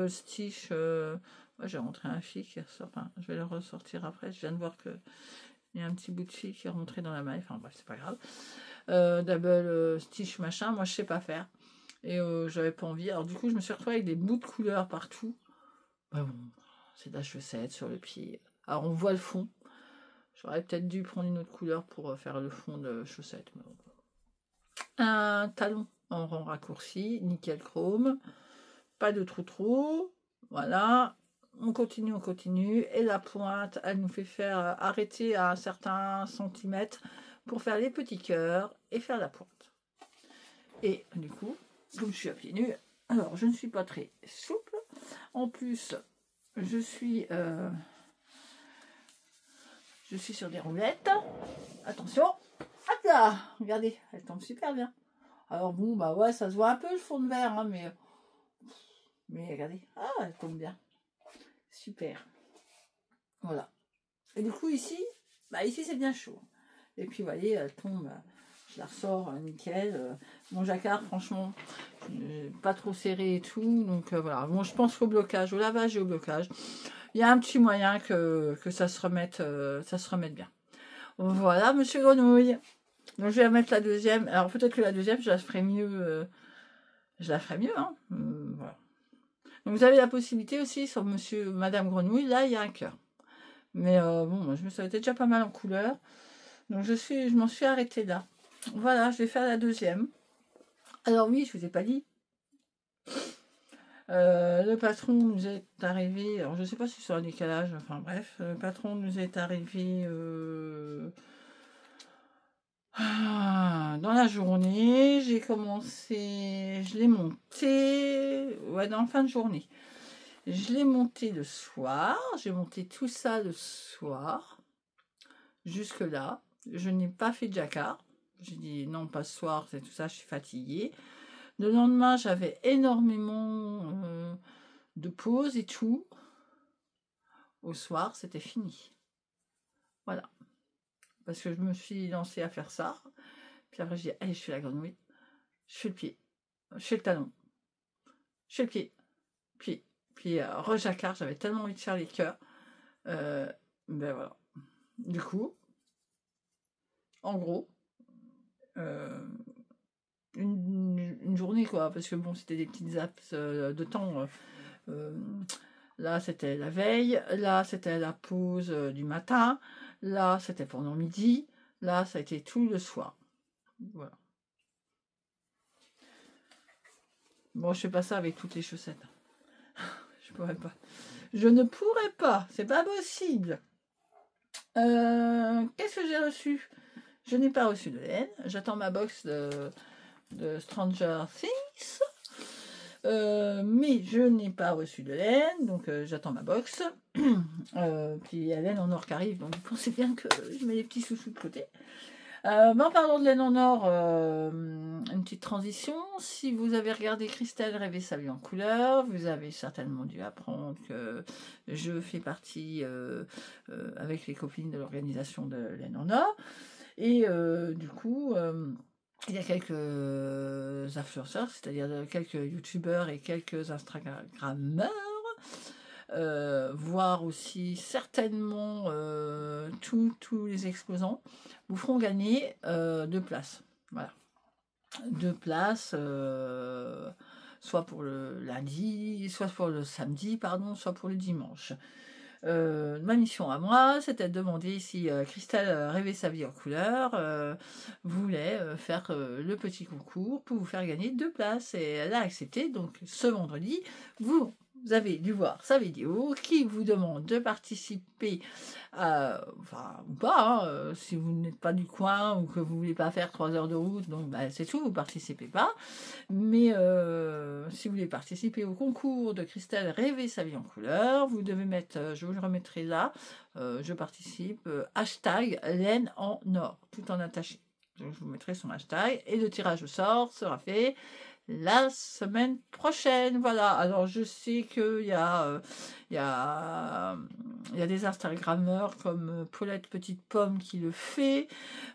stitch. Moi, j'ai rentré un fil qui ressort. Enfin, je vais le ressortir après. Je viens de voir que il y a un petit bout de fil qui est rentré dans la maille. Enfin, bref, c'est pas grave. Double stitch, machin. Moi, je sais pas faire. Et j'avais pas envie. Alors, du coup, je me suis retrouvée avec des bouts de couleur partout. Bah bon, c'est de la chaussette sur le pied. Alors on voit le fond. J'aurais peut-être dû prendre une autre couleur pour faire le fond de chaussette. Un talon en rang raccourci, nickel chrome. Pas de trou. Voilà. On continue. Et la pointe, elle nous fait faire arrêter à un certain centimètre pour faire les petits cœurs et faire la pointe. Et du coup, comme je suis à pieds nus, alors je ne suis pas très souple. En plus, je suis sur des roulettes. Attention. Hop là. Regardez, elle tombe super bien. Alors bon, bah ouais, ça se voit un peu le fond de verre, hein, mais regardez. Ah, elle tombe bien. Super. Voilà. Et du coup, ici c'est bien chaud. Et puis, vous voyez, elle tombe. Je la ressors nickel. Mon jacquard, franchement, pas trop serré et tout. Donc, voilà. Bon, je pense qu'au blocage, au lavage et au blocage, il y a un petit moyen que ça se remette bien. Voilà, monsieur Grenouille. Donc, je vais mettre la deuxième. Alors, peut-être que la deuxième, je la ferai mieux. Hein. Voilà. Donc, vous avez la possibilité aussi sur Madame Grenouille. Là, il y a un cœur. Mais bon, moi, je me savais déjà pas mal en couleur. Donc, je m'en suis arrêtée là. Voilà, je vais faire la deuxième. Alors oui, je vous ai pas dit. Le patron nous est arrivé. Alors, je sais pas si c'est un décalage. Enfin, bref. Le patron nous est arrivé dans la journée. J'ai commencé. Je l'ai monté. Ouais, dans la fin de journée. Je l'ai monté le soir. J'ai monté tout ça le soir. Jusque-là. Je n'ai pas fait de jacquard. J'ai dit non, pas ce soir, c'est tout ça, je suis fatiguée. Le lendemain, j'avais énormément de pauses et tout. Au soir, c'était fini. Voilà. Parce que je me suis lancée à faire ça. Puis après, je dis, allez, je fais la grenouille. Je fais le pied. Je fais le talon. Je fais le pied. Puis re-jacquard, j'avais tellement envie de faire les cœurs. Ben voilà. Du coup, en gros, une journée, quoi. Parce que bon, c'était des petites apps de temps. Là, c'était la veille. Là, c'était la pause du matin. Là, c'était pendant midi. Là, ça a été tout le soir. Voilà. Bon, je fais pas ça avec toutes les chaussettes. Je pourrais pas. Je ne pourrais pas. C'est pas possible. Qu'est-ce que j'ai reçu? Je n'ai pas reçu de laine. J'attends ma box de Stranger Things. Mais je n'ai pas reçu de laine, donc j'attends ma box. Puis il y a laine en or qui arrive, donc vous pensez bien que je mets les petits sous-sous de côté. En parlant de laine en or, une petite transition. Si vous avez regardé Christelle rêver sa vie en couleur, vous avez certainement dû apprendre que je fais partie avec les copines de l'organisation de laine en or. Et du coup... il y a quelques influenceurs, c'est-à-dire quelques youtubeurs et quelques instagrammeurs, voire aussi certainement tous les exposants, vous feront gagner 2 places. Voilà. 2 places, soit pour le lundi, soit pour le samedi, pardon, soit pour le dimanche. Ma mission à moi, c'était de demander si Christelle rêvait sa vie en couleur, voulait faire le petit concours pour vous faire gagner 2 places. Et elle a accepté. Donc ce vendredi, vous avez dû voir sa vidéo qui vous demande de participer, enfin ou pas, hein, si vous n'êtes pas du coin ou que vous voulez pas faire 3 heures de route, donc bah, c'est tout, vous participez pas. Mais si vous voulez participer au concours de Christelle rêver sa vie en couleur, vous devez mettre, je vous le remettrai là, je participe, hashtag laine en or, tout en attaché. Donc je vous mettrai son hashtag et le tirage au sort sera fait la semaine prochaine. Voilà. Alors je sais qu'il y a des Instagrammeurs comme Paulette Petite Pomme qui le fait.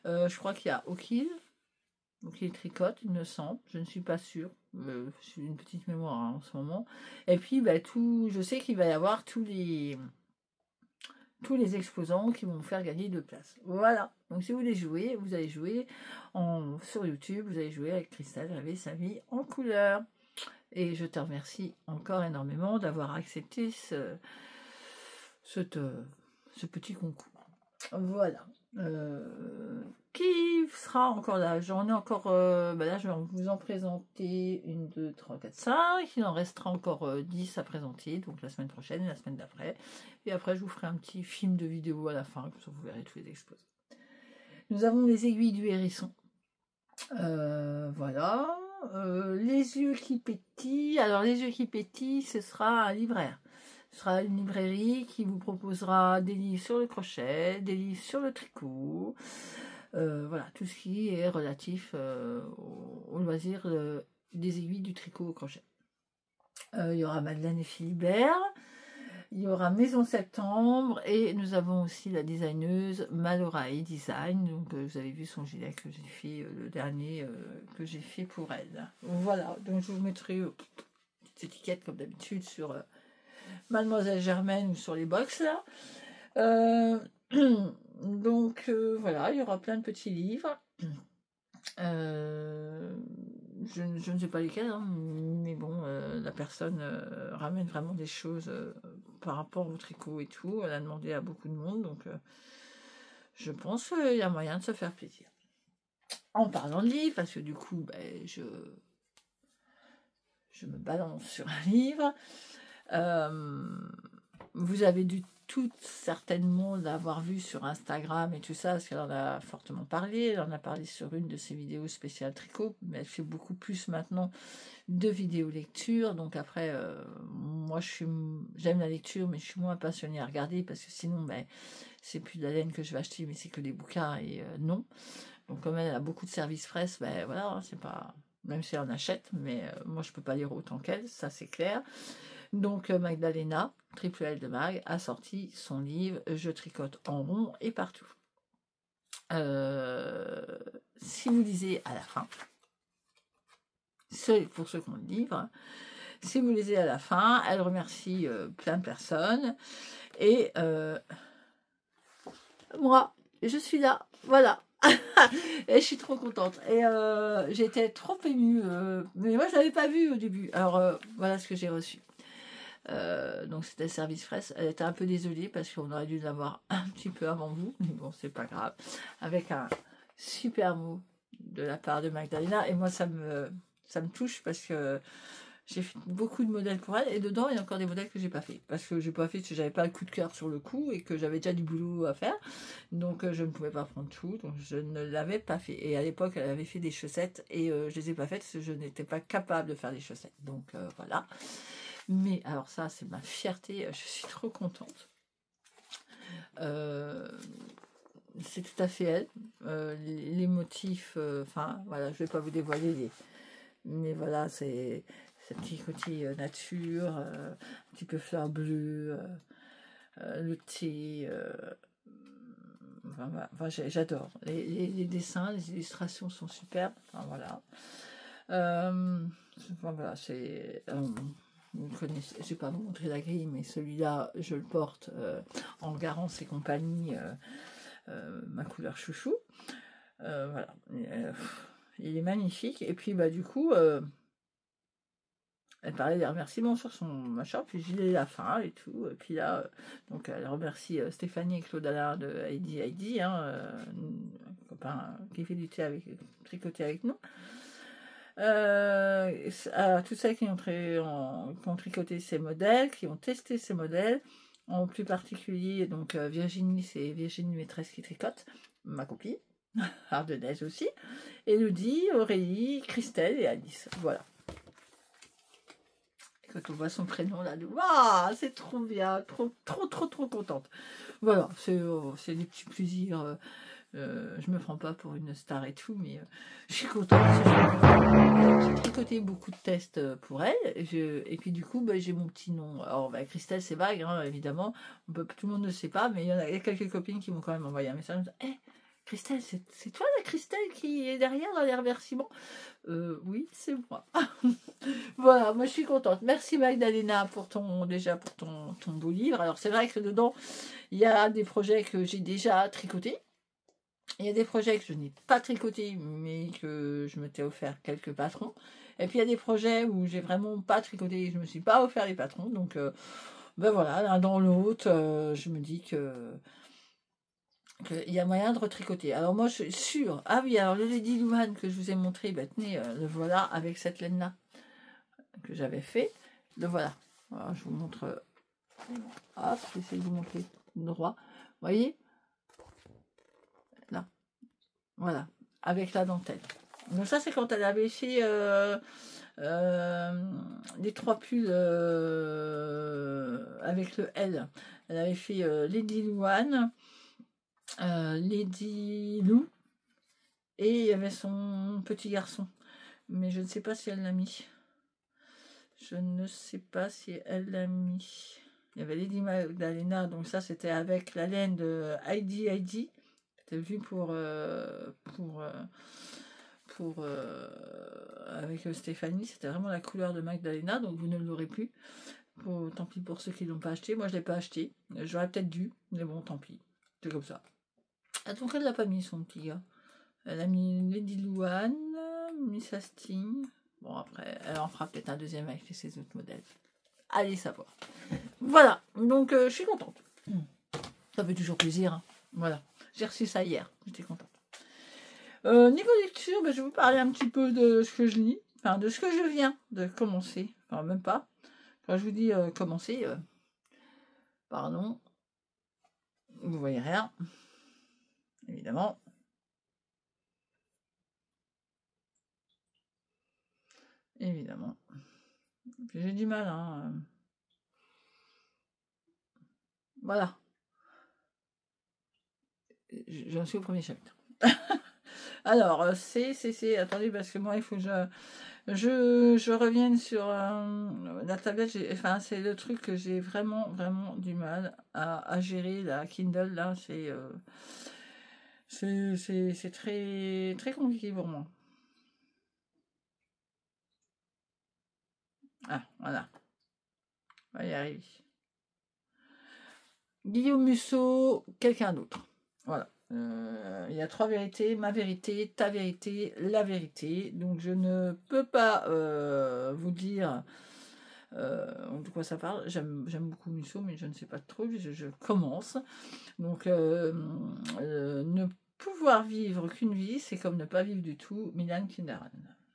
Je crois qu'il y a Okil tricote, il me semble. Je ne suis pas sûre. J'ai une petite mémoire en ce moment. Et puis bah, je sais qu'il va y avoir tous les exposants qui vont vous faire gagner 2 places. Voilà. Donc si vous voulez jouer, vous allez jouer sur YouTube, vous allez jouer avec Christelle rêver sa vie en couleur. Et je te remercie encore énormément d'avoir accepté ce petit concours. Voilà. Qui sera encore là? J'en ai encore, là je vais vous en présenter 1, 2, 3, 4, 5. Il en restera encore 10 à présenter, donc la semaine prochaine et la semaine d'après. Et après je vous ferai un petit film de vidéo à la fin, comme ça vous verrez tous les exposés. Nous avons les aiguilles du hérisson. Voilà. Les yeux qui pétillent. Alors les yeux qui pétillent, ce sera un libraire. Ce sera une librairie qui vous proposera des livres sur le crochet, des livres sur le tricot, voilà, tout ce qui est relatif au loisir des aiguilles du tricot au crochet. Il y aura Madeleine et Philibert, il y aura Maison Septembre, et nous avons aussi la designeuse Malorae Design. Donc vous avez vu son gilet que j'ai fait, le dernier que j'ai fait pour elle. Voilà, donc je vous mettrai une petite étiquette comme d'habitude sur Mademoiselle Germaine ou sur les box là. Donc voilà, il y aura plein de petits livres. Je ne sais pas lesquels, hein, mais bon, la personne ramène vraiment des choses par rapport au tricot et tout. Elle a demandé à beaucoup de monde, donc je pense qu'il y a moyen de se faire plaisir. En parlant de livres, parce que du coup, je me balance sur un livre. Vous avez dû toutes certainement l'avoir vu sur Instagram et tout ça, parce qu'elle en a fortement parlé. Elle en a parlé sur une de ses vidéos spéciales tricot, mais elle fait beaucoup plus maintenant de vidéos lecture. Donc après, moi j'aime la lecture, mais je suis moins passionnée à regarder, parce que sinon c'est plus de la laine que je vais acheter, mais c'est que des bouquins, et non. Donc comme elle a beaucoup de services presse, voilà, c'est pas, même si elle en achète, mais moi je peux pas lire autant qu'elle, ça c'est clair. Donc Magdalena, Triple L de Mag, a sorti son livre « Je tricote en rond et partout ». Si vous lisez à la fin, c'est pour ceux qui ont le livre, si vous lisez à la fin, elle remercie plein de personnes. Et moi, je suis là, voilà. Et je suis trop contente. Et j'étais trop émue, mais moi je l'avais pas vu au début. Alors voilà ce que j'ai reçu. Donc c'était service presse. Elle était un peu désolée parce qu'on aurait dû l'avoir un petit peu avant vous, mais bon, c'est pas grave. Avec un super mot de la part de Magdalena, et moi ça me touche, parce que j'ai fait beaucoup de modèles pour elle, et dedans il y a encore des modèles que j'ai pas fait, parce que j'ai pas fait, parce que j'avais pas le coup de cœur sur le coup et que j'avais déjà du boulot à faire, donc je ne pouvais pas prendre tout, donc je ne l'avais pas fait. Et à l'époque elle avait fait des chaussettes, et je les ai pas faites parce que je n'étais pas capable de faire des chaussettes, donc voilà. Mais alors ça, c'est ma fierté, je suis trop contente. C'est tout à fait elle. Les motifs, enfin voilà, je vais pas vous dévoiler mais voilà, c'est ce petit côté nature, un petit peu fleur bleue, le thé. Enfin, j'adore. Les dessins, les illustrations sont superbes. Enfin, voilà. Voilà, c'est... vous connaissez, je vais pas vous montrer la grille, mais celui-là, je le porte en Garance et compagnie, ma couleur chouchou. Voilà. Il est magnifique. Et puis, du coup, elle parlait des remerciements sur son machin, puis j'ai la fin et tout. Et puis là, donc elle remercie Stéphanie et Claude Allard de Heidi, un copain qui fait du thé tricoter avec nous. À toutes celles qui ont tricoté ces modèles, qui ont testé ces modèles, en plus particulier donc Virginie, c'est Virginie Maîtresse qui tricote, ma copine, ardennaise aussi, Elodie, Aurélie, Christelle et Alice, voilà. Et quand on voit son prénom là, waouh, c'est trop bien, trop contente. Voilà, c'est des petits plaisirs. Je me prends pas pour une star et tout, mais je suis contente. J'ai tricoté beaucoup de tests pour elle, et puis du coup j'ai mon petit nom. Alors Christelle, c'est vague, hein, évidemment, tout le monde ne sait pas, mais il y a quelques copines qui m'ont quand même envoyé un message. Hey, Christelle, c'est toi la Christelle qui est derrière dans les remerciements? Oui, c'est moi. Voilà, moi je suis contente. Merci Magdalena pour ton beau livre. Alors c'est vrai que dedans il y a des projets que j'ai déjà tricotés. Il y a des projets que je n'ai pas tricotés, mais que je m'étais offert quelques patrons. Et puis il y a des projets où j'ai vraiment pas tricoté et je me suis pas offert les patrons. Donc ben voilà, l'un dans l'autre, je me dis que qu'il y a moyen de retricoter. Alors moi, je suis sûre. Ah oui, alors le Lady Luan que je vous ai montré, ben, tenez, le voilà avec cette laine-là que j'avais fait. Le voilà. Alors, je vous montre. Hop, j'essaie de vous montrer droit. Vous voyez? Là. Voilà. Avec la dentelle. Donc ça, c'est quand elle avait fait les 3 pulls avec le L. Elle avait fait Lady Luan, Lady Lou, et il y avait son petit garçon. Mais je ne sais pas si elle l'a mis. Je ne sais pas si elle l'a mis. Il y avait Lady Magdalena, donc ça c'était avec la laine de Heidi. C'était vu avec Stéphanie, c'était vraiment la couleur de Magdalena, donc vous ne l'aurez plus. Tant pis pour ceux qui ne l'ont pas acheté. Moi je ne l'ai pas acheté. J'aurais peut-être dû, mais bon, tant pis. C'est comme ça. Ah, donc elle l'a pas mis son petit gars. Elle a mis Lady Luan, Miss Hastings. Bon, après, elle en fera peut-être un deuxième avec ses autres modèles. Allez savoir. Voilà, donc je suis contente. Ça fait toujours plaisir. Hein. Voilà, j'ai reçu ça hier. J'étais contente. Niveau lecture, ben, je vais vous parler un petit peu de ce que je lis. Enfin, de ce que je viens de commencer. Enfin, même pas. Quand je vous dis commencer, pardon. Vous voyez rien. Évidemment. Évidemment. J'ai du mal, hein. Voilà. J'en suis au premier chapitre. Alors, attendez, parce que moi, il faut que je revienne sur la tablette. Enfin, c'est le truc que j'ai vraiment, vraiment du mal à gérer. La Kindle, là, c'est très, très compliqué pour moi. Ah, voilà. On va y arriver. Guillaume Musso, quelqu'un d'autre. Voilà. Il y a 3 vérités, ma vérité, ta vérité, la vérité. Donc je ne peux pas vous dire de quoi ça parle. J'aime beaucoup Musso, mais je ne sais pas trop. Je commence. Donc ne pouvoir vivre qu'une vie, c'est comme ne pas vivre du tout. Milan Kundera.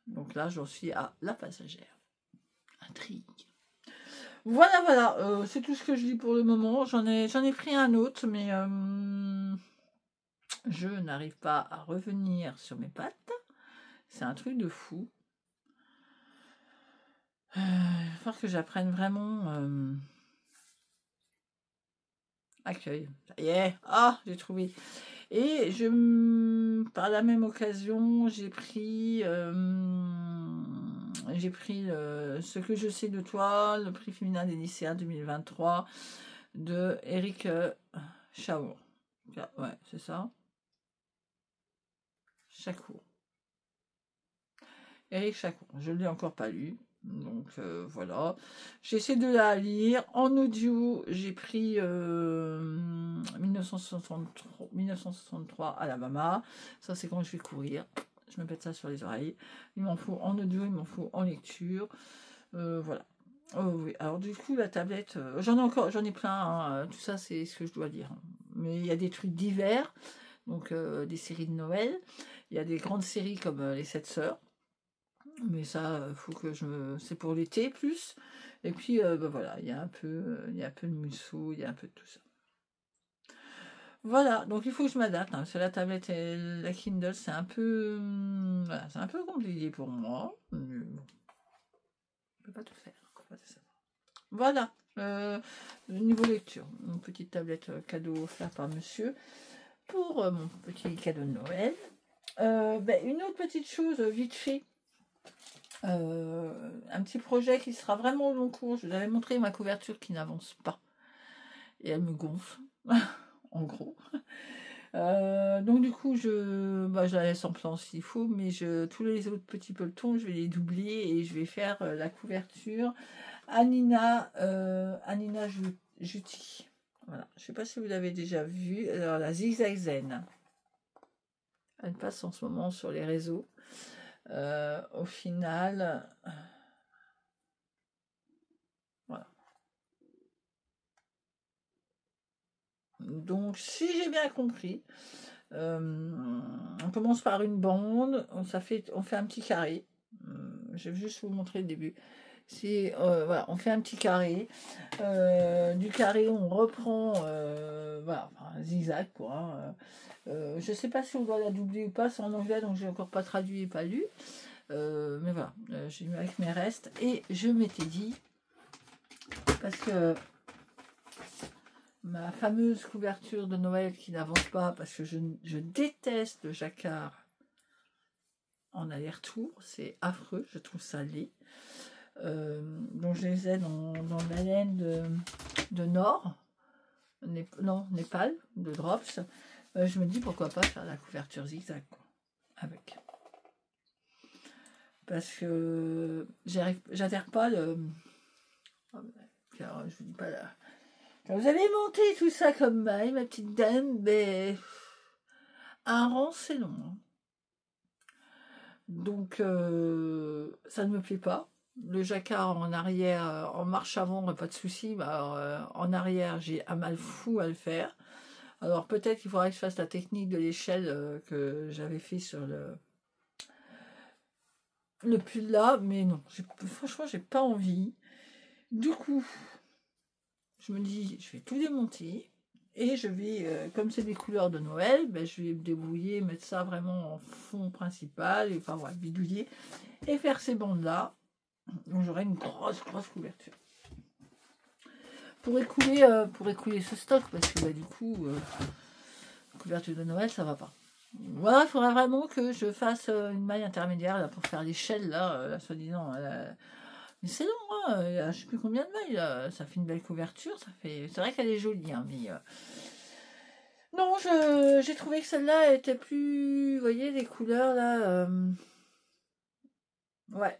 Donc là, j'en suis à La Passagère. Intrigue. Voilà, c'est tout ce que je lis pour le moment. J'en ai pris un autre, mais je n'arrive pas à revenir sur mes pattes. C'est un truc de fou. Il va falloir que j'apprenne vraiment accueil. Ça y est, j'ai trouvé. Et par la même occasion, j'ai pris Ce que je sais de toi, le prix féminin des lycéens 2023 de Eric Chaour. Ouais, c'est ça. Chacour. Eric Chacour. Je ne l'ai encore pas lu. Donc voilà. J'essaie de la lire. En audio, j'ai pris 1963 Alabama. Ça, c'est quand je vais courir. Je me pète ça sur les oreilles. Il m'en faut en audio, il m'en faut en lecture. Voilà. Oui. Alors du coup, la tablette, j'en ai plein. Hein. Tout ça, c'est ce que je dois lire. Mais il y a des trucs divers. Donc des séries de Noël. Il y a des grandes séries comme Les 7 Sœurs. Mais ça, faut que c'est pour l'été plus. Et puis voilà, il y a un peu de Musso, il y a un peu de tout ça. Voilà, donc il faut que je m'adapte. Hein, parce que la tablette et la Kindle, c'est un peu, voilà, c'est un peu compliqué pour moi. Mais bon, je peux pas tout faire. Voilà, niveau lecture, une petite tablette cadeau offert par monsieur pour mon petit cadeau de Noël. Une autre petite chose vite fait. Un petit projet qui sera vraiment au long cours. Je vous avais montré ma couverture qui n'avance pas. Et elle me gonfle, en gros. Donc du coup, je la laisse en plan s'il faut, mais tous les autres petits pelletons, je vais les doubler et je vais faire la couverture Anina Juti. Voilà. Je ne sais pas si vous l'avez déjà vu. Alors la Zigzag Zen. Elle passe en ce moment sur les réseaux. Au final, voilà. Donc, si j'ai bien compris, on commence par une bande, on fait un petit carré. Je vais juste vous montrer le début. Voilà, on fait un petit carré. Du carré, on reprend voilà, un zigzag, quoi. Hein. Je ne sais pas si on doit la doubler ou pas, c'est en anglais, donc j'ai encore pas traduit et pas lu. Mais voilà, j'ai mis avec mes restes. Et je m'étais dit, parce que ma fameuse couverture de Noël qui n'avance pas, parce que je déteste le jacquard en aller-retour, c'est affreux, je trouve ça laid. Donc je les ai dans la laine de Nord, Népal, de Drops. Je me dis pourquoi pas faire la couverture zigzag, quoi, avec. Parce que j'adhère pas le. Je vous dis pas là. Quand vous avez monté tout ça comme maille, ma petite dame, ben, un rang c'est long. Hein. Donc ça ne me plaît pas. Le jacquard en arrière, en marche avant, pas de souci. En arrière, j'ai un mal fou à le faire. Alors peut-être qu'il faudrait que je fasse la technique de l'échelle que j'avais fait sur le pull là, mais non, franchement, j'ai pas envie. Du coup, je me dis, je vais tout démonter et je vais, comme c'est des couleurs de Noël, ben, je vais me débrouiller, mettre ça vraiment en fond principal, et enfin voilà, bidouiller et faire ces bandes là. Donc j'aurai une grosse couverture. Pour écouler ce stock, parce que bah, du coup, couverture de Noël, ça va pas. Voilà, il faudrait vraiment que je fasse une maille intermédiaire là, pour faire l'échelle, là soi-disant. Mais c'est long, hein, je sais plus combien de mailles, là. Ça fait une belle couverture, c'est vrai qu'elle est jolie, hein, mais... Non, j'ai trouvé que celle-là était plus... Vous voyez, les couleurs, là... Ouais.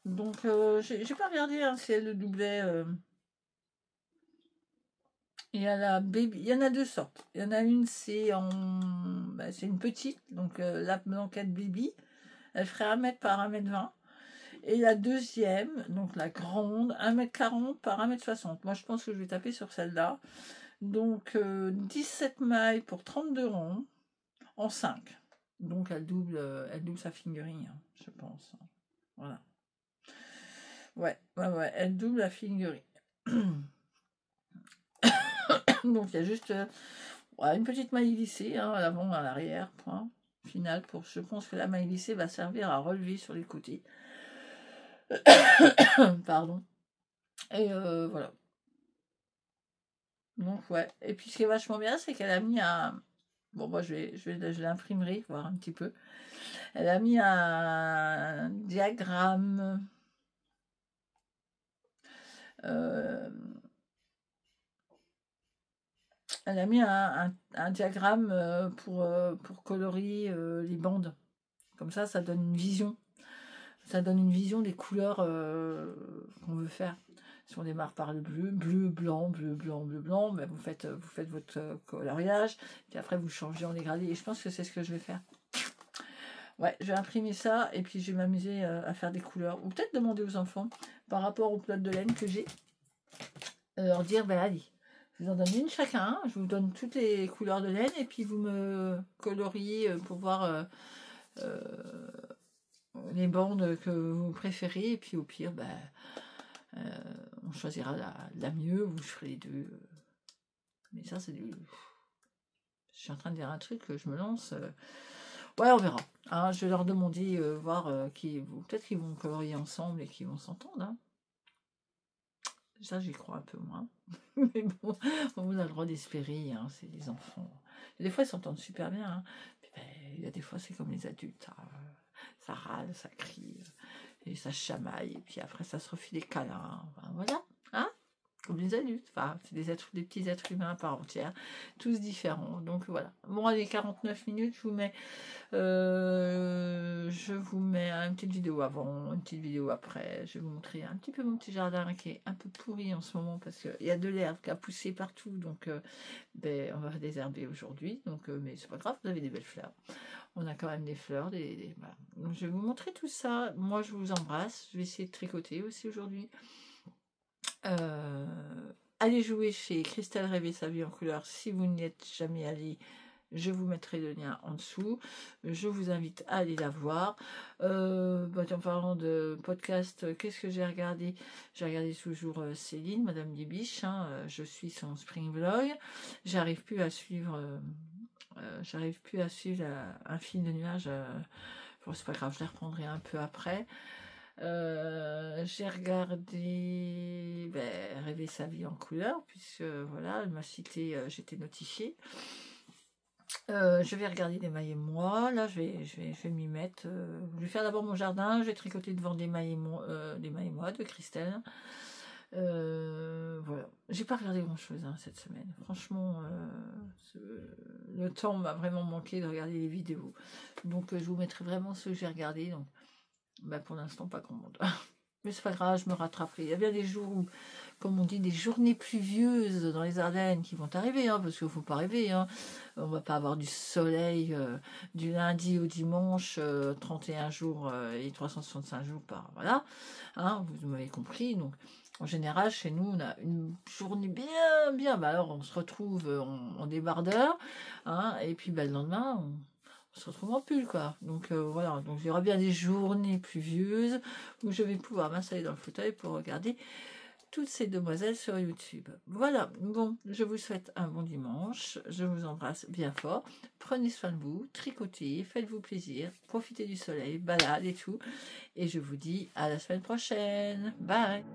Donc, j'ai pas regardé hein, si elle le doublait... Il y en a deux sortes. Il y en a une, c'est c'est une petite, donc la blanquette baby. Elle ferait 1 mètre par 1,20 m. Et la deuxième, donc la grande, 1,40 m par 1,60 m. Moi, je pense que je vais taper sur celle-là. Donc, 17 mailles pour 32 ronds en 5. Donc, elle double sa fingering, hein, je pense. Voilà. Ouais, elle double la fingering. Donc, il y a juste une petite maille lissée, hein, à l'avant, à l'arrière, point final. Je pense que la maille lissée va servir à relever sur les côtés. Pardon. Et voilà. Donc ouais. Et puis ce qui est vachement bien, c'est qu'elle a mis un... Bon, moi je l'imprimerai, voir un petit peu. Elle a mis un diagramme. Elle a mis un diagramme pour colorier les bandes. Comme ça donne une vision. Ça donne une vision des couleurs qu'on veut faire. Si on démarre par le bleu, blanc, ben vous faites votre coloriage, puis après vous changez en dégradé. Et je pense que c'est ce que je vais faire. Ouais, je vais imprimer ça et puis je vais m'amuser à faire des couleurs. Ou peut-être demander aux enfants, par rapport aux pelotes de laine que j'ai, leur dire, ben allez, je vous en donne une chacun, je vous donne toutes les couleurs de laine et puis vous me coloriez pour voir les bandes que vous préférez. Et puis au pire, ben... on choisira la mieux, vous ferez les deux. Mais ça, c'est du... Je suis en train de dire un truc, je me lance. Ouais, on verra. Hein, je vais leur demander, voir peut-être qu'ils vont colorier ensemble et qu'ils vont s'entendre. Hein. Ça, j'y crois un peu moins. Mais bon, on a le droit d'espérer, hein, c'est les enfants. Et des fois, ils s'entendent super bien. Hein. Mais, il y a des fois, c'est comme les adultes. Hein. Ça râle, ça crie. Et ça chamaille, et puis après ça se refile des câlins, enfin, voilà, hein, comme les adultes, enfin, c'est des petits êtres humains à part entière, tous différents, donc voilà. Bon, allez, 49 minutes, je vous mets une petite vidéo avant, une petite vidéo après, je vais vous montrer un petit peu mon petit jardin qui est un peu pourri en ce moment, parce qu'il y a de l'herbe qui a poussé partout, donc on va désherber aujourd'hui, donc, mais c'est pas grave, vous avez des belles fleurs. On a quand même des fleurs, voilà. Donc, je vais vous montrer tout ça. Moi, je vous embrasse. Je vais essayer de tricoter aussi aujourd'hui. allez jouer chez Christelle Rêver sa vie en couleur si vous n'y êtes jamais allé. Je vous mettrai le lien en dessous. Je vous invite à aller la voir. En parlant de podcast, qu'est-ce que j'ai regardé? J'ai regardé toujours Céline, Madame Libiche. Je suis son Spring Vlog. J'arrive plus à suivre un film de nuages. Bon, c'est pas grave, je les reprendrai un peu après. J'ai regardé Rêver sa vie en couleur, puisque voilà, elle m'a cité, j'étais notifiée. Je vais regarder des mailles et moi. Là, je vais m'y mettre. Je vais faire d'abord mon jardin. Je vais tricoter devant des mailles et moi de Christelle. Voilà. J'ai pas regardé grand chose cette semaine. Franchement, le temps m'a vraiment manqué de regarder les vidéos. Donc, je vous mettrai vraiment ce que j'ai regardé. Donc, pour l'instant, pas grand monde. Mais c'est pas grave, je me rattraperai. Il y a bien des jours où, comme on dit, des journées pluvieuses dans les Ardennes qui vont arriver, parce qu'il ne faut pas rêver. On va pas avoir du soleil du lundi au dimanche, 31 jours et 365 jours par... Voilà, vous m'avez compris. Donc, en général, chez nous, on a une journée bien. Alors, on se retrouve en débardeur, et puis le lendemain, on se retrouve en pull, quoi. Donc voilà, donc il y aura bien des journées pluvieuses où je vais pouvoir m'installer dans le fauteuil pour regarder toutes ces demoiselles sur YouTube. Voilà, bon, je vous souhaite un bon dimanche, je vous embrasse bien fort, prenez soin de vous, tricotez, faites-vous plaisir, profitez du soleil, balade et tout, et je vous dis à la semaine prochaine, bye.